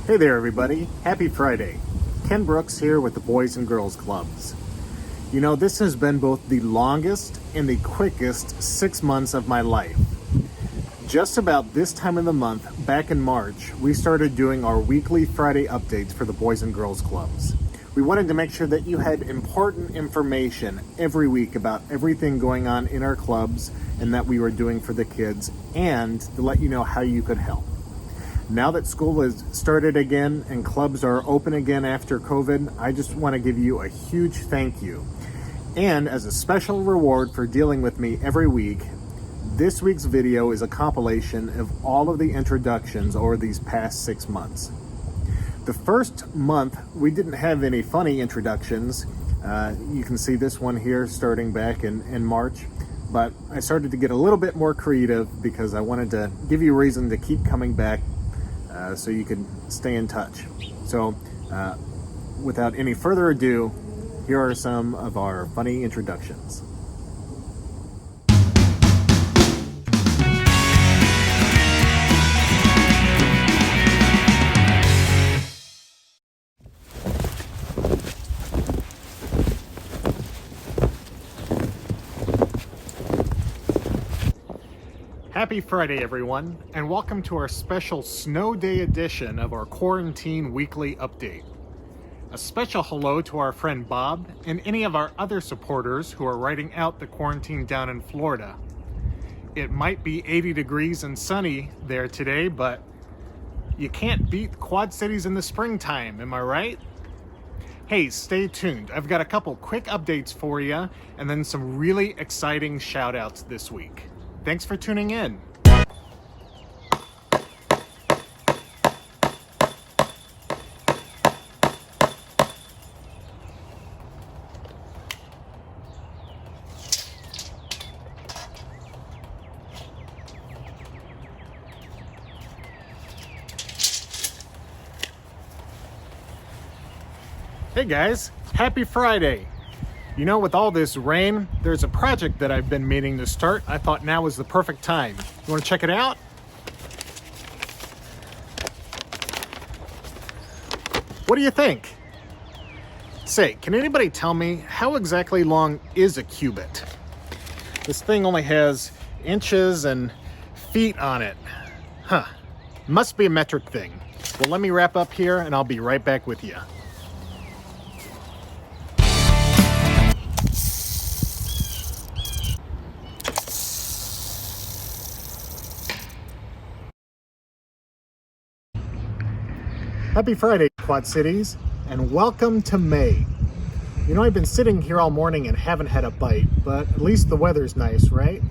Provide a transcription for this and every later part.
Hey there everybody, happy Friday. Ken Brooks here with the Boys and Girls Clubs. You know, this has been both the longest and the quickest 6 months of my life. Just about this time of the month, back in March, we started doing our weekly Friday updates for the Boys and Girls Clubs. We wanted to make sure that you had important information every week about everything going on in our clubs and that we were doing for the kids, and to let you know how you could help. Now that school has started again and clubs are open again after COVID, I just want to give you a huge thank you. And as a special reward for dealing with me every week, this week's video is a compilation of all of the introductions over these past 6 months. The first month, we didn't have any funny introductions. You can see this one here starting back in March. But I started to get a little bit more creative because I wanted to give you a reason to keep coming back so you could stay in touch. So without any further ado, here are some of our funny introductions. Happy Friday, everyone, and welcome to our special snow day edition of our Quarantine Weekly Update. A special hello to our friend Bob and any of our other supporters who are riding out the quarantine down in Florida. It might be 80 degrees and sunny there today, but you can't beat the Quad Cities in the springtime, am I right? Hey, stay tuned. I've got a couple quick updates for you and then some really exciting shout outs this week. Thanks for tuning in. Hey guys, happy Friday. You know, with all this rain, there's a project that I've been meaning to start. I thought now was the perfect time. You want to check it out? What do you think? Say, can anybody tell me how exactly long is a cubit? This thing only has inches and feet on it. Huh, must be a metric thing. Well, let me wrap up here and I'll be right back with you. Happy Friday, Quad Cities, and welcome to May. You know, I've been sitting here all morning and haven't had a bite, but at least the weather's nice, right?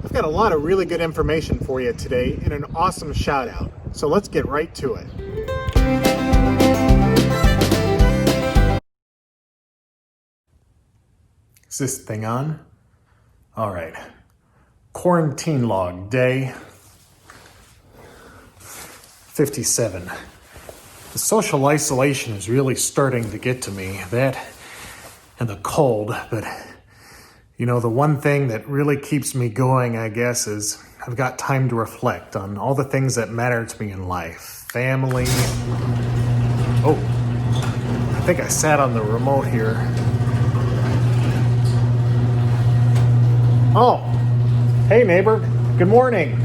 I've got a lot of really good information for you today and an awesome shout out, so let's get right to it. Is this thing on? All right. Quarantine log, day 57. The social isolation is really starting to get to me, that and the cold, but you know, the one thing that really keeps me going, I guess, is I've got time to reflect on all the things that matter to me in life. Family. Oh, I think I sat on the remote here. Oh, hey neighbor, good morning.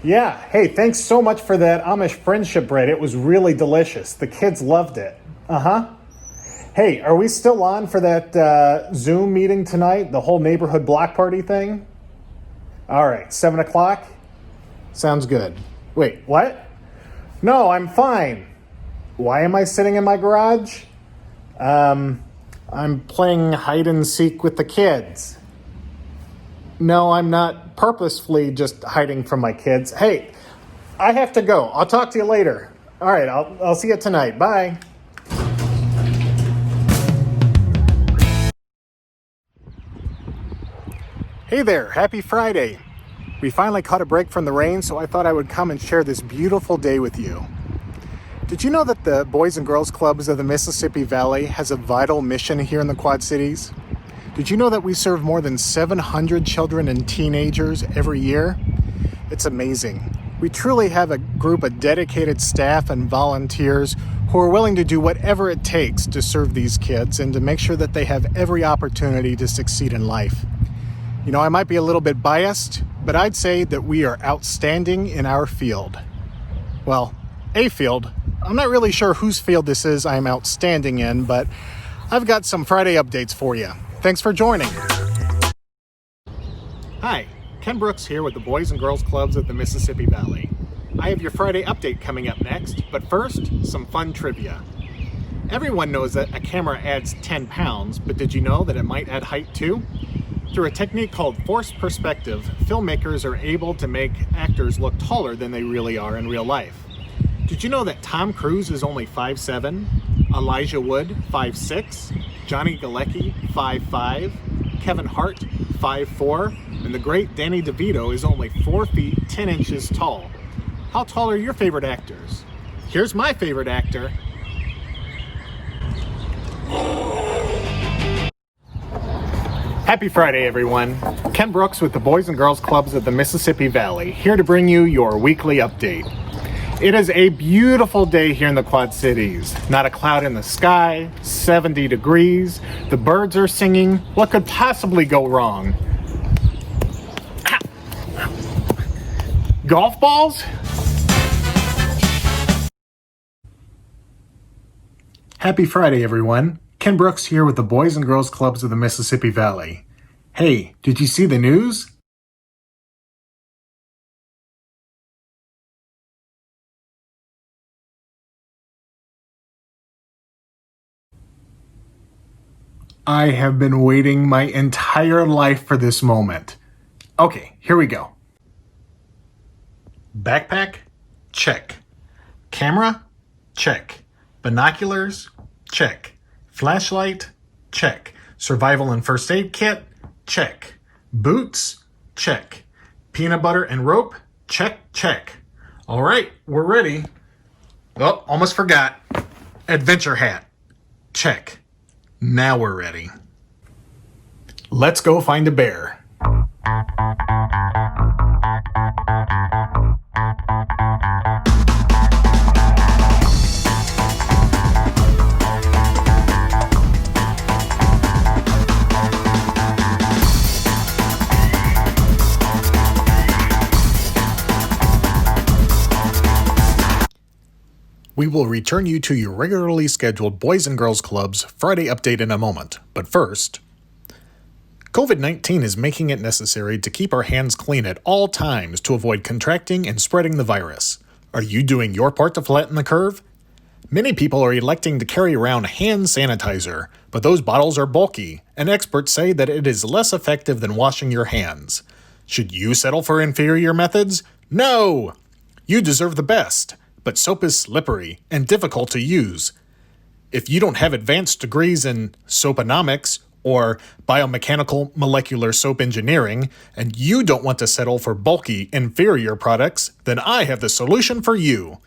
Yeah, hey, thanks so much for that Amish friendship bread. It was really delicious. The kids loved it. Uh-huh. Hey, are we still on for that Zoom meeting tonight? The whole neighborhood block party thing? All right, 7 o'clock? Sounds good. Wait, what? No, I'm fine. Why am I sitting in my garage? I'm playing hide and seek with the kids. No, I'm not purposefully just hiding from my kids. Hey, I have to go. I'll talk to you later. All right, I'll see you tonight. Bye. Hey there, happy Friday. We finally caught a break from the rain, so I thought I would come and share this beautiful day with you. Did you know that the Boys and Girls Clubs of the Mississippi Valley has a vital mission here in the Quad Cities? Did you know that we serve more than 700 children and teenagers every year? It's amazing. We truly have a group of dedicated staff and volunteers who are willing to do whatever it takes to serve these kids and to make sure that they have every opportunity to succeed in life. You know, I might be a little bit biased, but I'd say that we are outstanding in our field. Well, a field. I'm not really sure whose field this is I'm outstanding in, but I've got some Friday updates for you. Thanks for joining. Hi, Ken Brooks here with the Boys and Girls Clubs of the Mississippi Valley. I have your Friday update coming up next, but first, some fun trivia. Everyone knows that a camera adds 10 pounds, but did you know that it might add height too? Through a technique called forced perspective, filmmakers are able to make actors look taller than they really are in real life. Did you know that Tom Cruise is only 5'7", Elijah Wood 5'6", Johnny Galecki 5'5", Kevin Hart 5'4", and the great Danny DeVito is only 4 feet 10 inches tall. How tall are your favorite actors? Here's my favorite actor. Happy Friday, everyone. Ken Brooks with the Boys and Girls Clubs of the Mississippi Valley, here to bring you your weekly update. It is a beautiful day here in the Quad Cities. Not a cloud in the sky, 70 degrees, the birds are singing. What could possibly go wrong? Golf balls? Happy Friday, everyone. Ken Brooks here with the Boys and Girls Clubs of the Mississippi Valley. Hey, did you see the news? I have been waiting my entire life for this moment. Okay, here we go. Backpack? Check. Camera? Check. Binoculars? Check. Flashlight? Check. Survival and first aid kit? Check. Boots? Check. Peanut butter and rope? Check, check. All right, we're ready. Oh, almost forgot. Adventure hat? Check. Now we're ready. Let's go find a bear. We will return you to your regularly scheduled Boys and Girls Clubs Friday update in a moment. But first, COVID-19 is making it necessary to keep our hands clean at all times to avoid contracting and spreading the virus. Are you doing your part to flatten the curve? Many people are electing to carry around hand sanitizer, but those bottles are bulky, and experts say that it is less effective than washing your hands. Should you settle for inferior methods? No! You deserve the best. But soap is slippery and difficult to use. If you don't have advanced degrees in soaponomics or biomechanical molecular soap engineering, and you don't want to settle for bulky, inferior products, then I have the solution for you.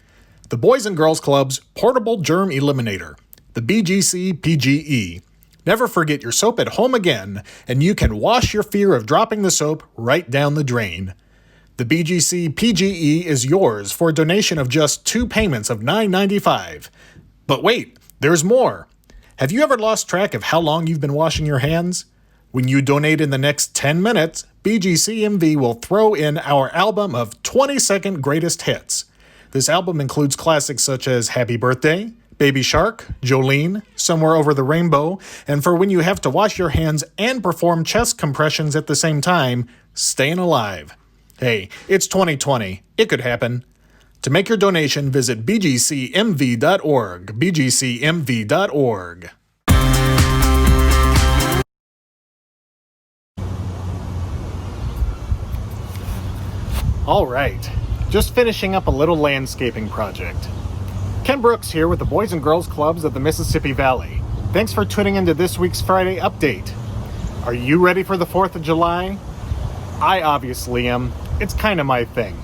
The Boys and Girls Club's Portable Germ Eliminator, the BGC PGE. Never forget your soap at home again, and you can wash your fear of dropping the soap right down the drain. The BGC PGE is yours for a donation of just 2 payments of $9.95. But wait, there's more. Have you ever lost track of how long you've been washing your hands? When you donate in the next 10 minutes, BGCMV will throw in our album of 20-second greatest hits. This album includes classics such as Happy Birthday, Baby Shark, Jolene, Somewhere Over the Rainbow, and for when you have to wash your hands and perform chest compressions at the same time, Staying Alive. Hey, it's 2020. It could happen. To make your donation, visit bgcmv.org. bgcmv.org. All right, just finishing up a little landscaping project. Ken Brooks here with the Boys and Girls Clubs of the Mississippi Valley. Thanks for tuning into this week's Friday update. Are you ready for the 4th of July? I obviously am. It's kind of my thing.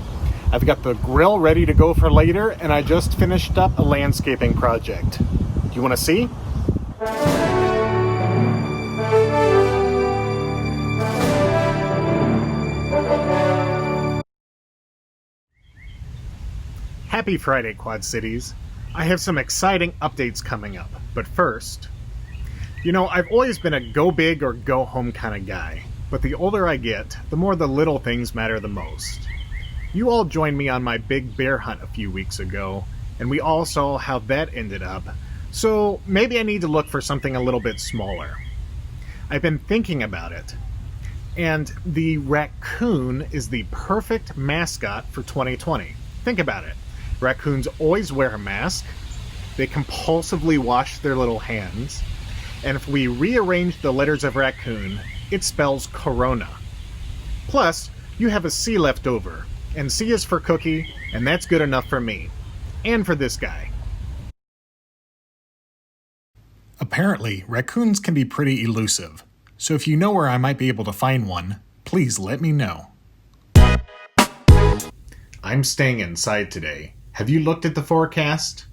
I've got the grill ready to go for later, and I just finished up a landscaping project. Do you want to see? Happy Friday, Quad Cities. I have some exciting updates coming up, but first, I've always been a go big or go home kind of guy, but the older I get, the more the little things matter the most. You all joined me on my big bear hunt a few weeks ago, and we all saw how that ended up, so maybe I need to look for something a little bit smaller. I've been thinking about it, and the raccoon is the perfect mascot for 2020. Think about it. Raccoons always wear a mask, they compulsively wash their little hands, and if we rearrange the letters of raccoon, it spells Corona. Plus, you have a C left over, and C is for cookie, and that's good enough for me. And for this guy. Apparently, raccoons can be pretty elusive, so if you know where I might be able to find one, please let me know. I'm staying inside today. Have you looked at the forecast?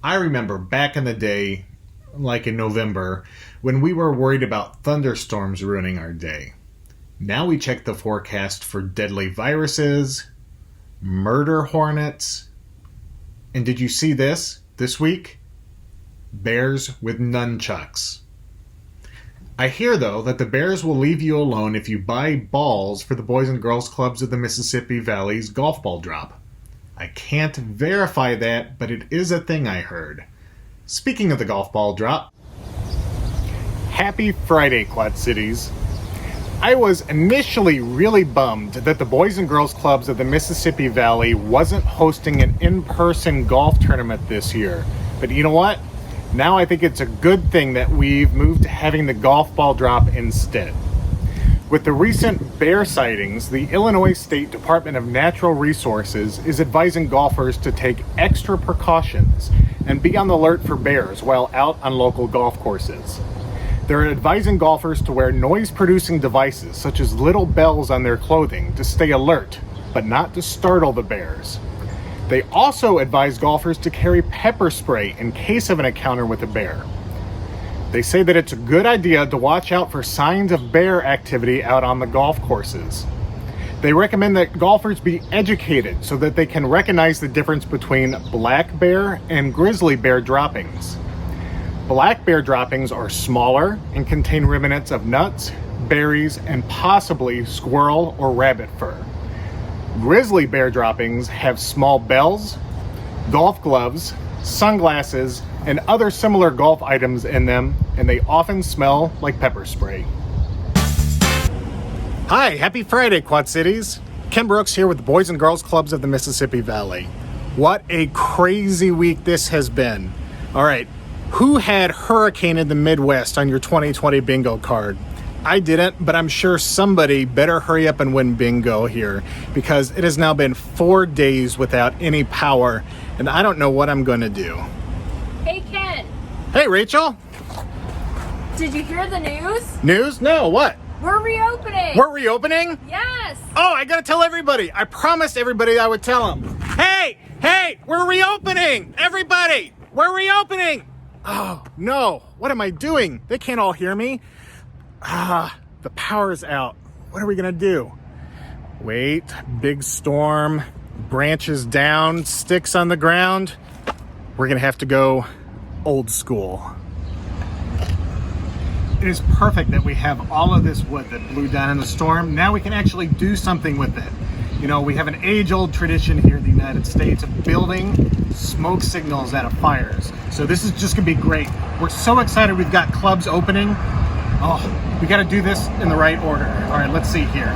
I remember back in the day, like in November, when we were worried about thunderstorms ruining our day. Now we check the forecast for deadly viruses, murder hornets, and did you see this week? Bears with nunchucks. I hear, though, that the Bears will leave you alone if you buy balls for the Boys and Girls Clubs of the Mississippi Valley's golf ball drop. I can't verify that, but it is a thing I heard. Speaking of the golf ball drop, happy Friday, Quad Cities. I was initially really bummed that the Boys and Girls Clubs of the Mississippi Valley wasn't hosting an in-person golf tournament this year. But you know what? Now I think it's a good thing that we've moved to having the golf ball drop instead. With the recent bear sightings, the Illinois State Department of Natural Resources is advising golfers to take extra precautions and be on the alert for bears while out on local golf courses. They're advising golfers to wear noise-producing devices such as little bells on their clothing to stay alert, but not to startle the bears. They also advise golfers to carry pepper spray in case of an encounter with a bear. They say that it's a good idea to watch out for signs of bear activity out on the golf courses. They recommend that golfers be educated so that they can recognize the difference between black bear and grizzly bear droppings. Black bear droppings are smaller and contain remnants of nuts, berries, and possibly squirrel or rabbit fur. Grizzly bear droppings have small bells, golf gloves, sunglasses, and other similar golf items in them, and they often smell like pepper spray. Hi, happy Friday, Quad Cities. Ken Brooks here with the Boys and Girls Clubs of the Mississippi Valley. What a crazy week this has been. All right, who had hurricane in the Midwest on your 2020 bingo card? I didn't, but I'm sure somebody better hurry up and win bingo here because it has now been 4 days without any power, and I don't know what I'm going to do. Hey, Ken. Hey, Rachel. Did you hear the news? News? No, what? We're reopening. We're reopening? Yes. Oh, I gotta tell everybody. I promised everybody I would tell them. Hey, we're reopening. Everybody, we're reopening. Oh, no. What am I doing? They can't all hear me. The power's out. What are we gonna do? Wait, big storm, branches down, sticks on the ground. We're gonna have to go old school. It is perfect that we have all of this wood that blew down in the storm. Now we can actually do something with it. We have an age-old tradition here in the United States of building smoke signals out of fires. So this is just gonna be great. We're so excited we've got clubs opening. Oh, we gotta do this in the right order. All right, let's see here.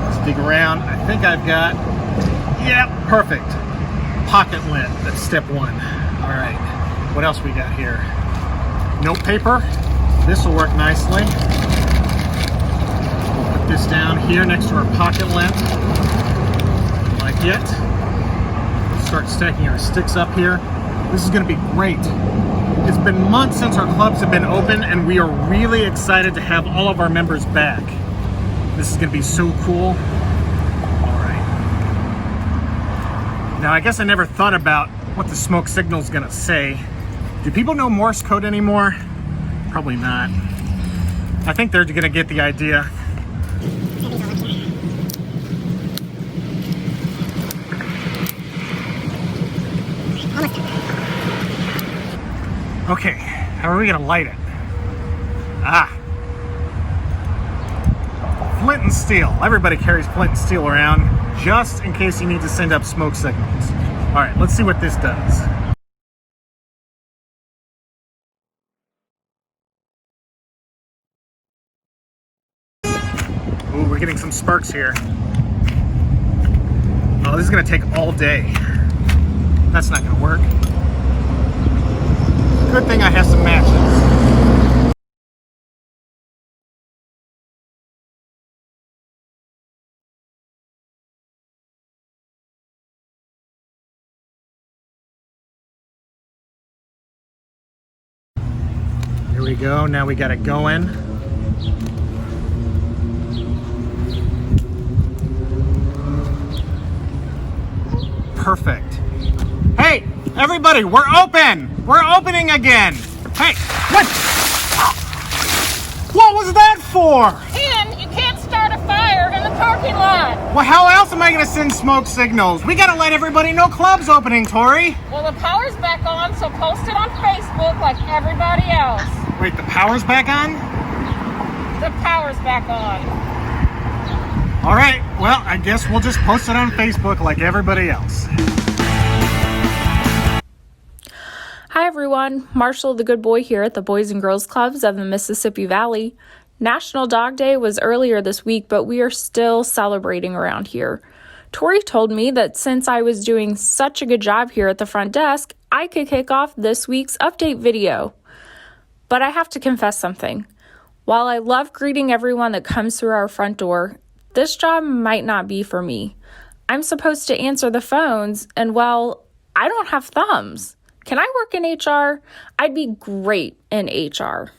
Let's dig around. I think I've got, perfect. Pocket lint, that's step one. All right, what else we got here? Note paper, this will work nicely. We'll put this down here next to our pocket lint, like it. Start stacking our sticks up here. This is gonna be great. It's been months since our clubs have been open, and we are really excited to have all of our members back. This is gonna be so cool. All right. Now, I guess I never thought about what the smoke signal is gonna say. Do people know Morse code anymore? Probably not. I think they're gonna get the idea. Okay, how are we gonna light it? Flint and steel. Everybody carries flint and steel around just in case you need to send up smoke signals. All right, let's see what this does. Ooh, we're getting some sparks here. Oh, this is gonna take all day. That's not gonna work. Good thing I have some matches. Here we go, now we got it going. Perfect. Hey, everybody, we're open! We're opening again! Hey, what? What was that for? Ken, you can't start a fire in the parking lot. Well, how else am I gonna send smoke signals? We gotta let everybody know club's opening, Tori. Well, the power's back on, so post it on Facebook like everybody else. Wait, the power's back on? The power's back on. All right, well, I guess we'll just post it on Facebook like everybody else. Hi everyone, Marshall the Good Boy here at the Boys and Girls Clubs of the Mississippi Valley. National Dog Day was earlier this week, but we are still celebrating around here. Tori told me that since I was doing such a good job here at the front desk, I could kick off this week's update video. But I have to confess something. While I love greeting everyone that comes through our front door, this job might not be for me. I'm supposed to answer the phones, and well, I don't have thumbs. Can I work in HR? I'd be great in HR.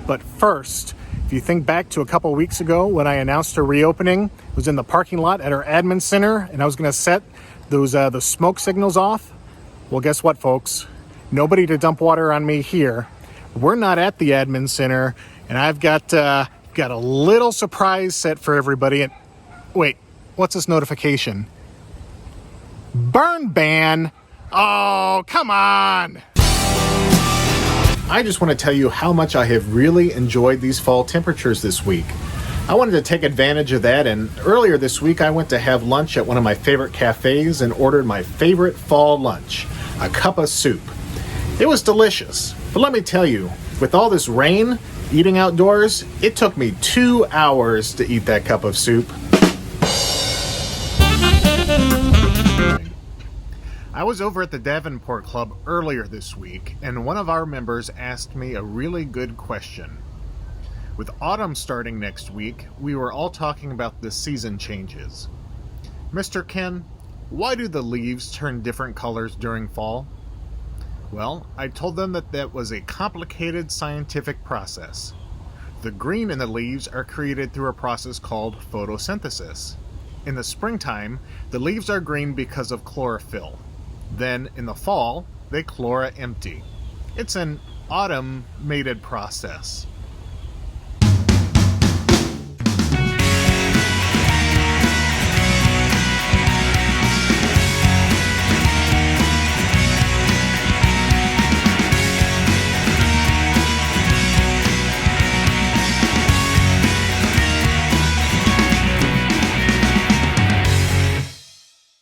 But first, if you think back to a couple weeks ago when I announced a reopening, it was in the parking lot at our admin center, and I was going to set those the smoke signals off. Well, guess what, folks? Nobody to dump water on me here. We're not at the admin center, and I've got a little surprise set for everybody. And wait, what's this notification? Burn ban? Oh, come on! I just want to tell you how much I have really enjoyed these fall temperatures this week. I wanted to take advantage of that, and earlier this week I went to have lunch at one of my favorite cafes and ordered my favorite fall lunch, a cup of soup. It was delicious, but let me tell you, with all this rain, eating outdoors, it took me 2 hours to eat that cup of soup. I was over at the Davenport Club earlier this week, and one of our members asked me a really good question. With autumn starting next week, we were all talking about the season changes. Mr. Ken, why do the leaves turn different colors during fall? Well, I told them that was a complicated scientific process. The green in the leaves are created through a process called photosynthesis. In the springtime, the leaves are green because of chlorophyll. Then, in the fall, they chlora empty. It's an autumn-mated process.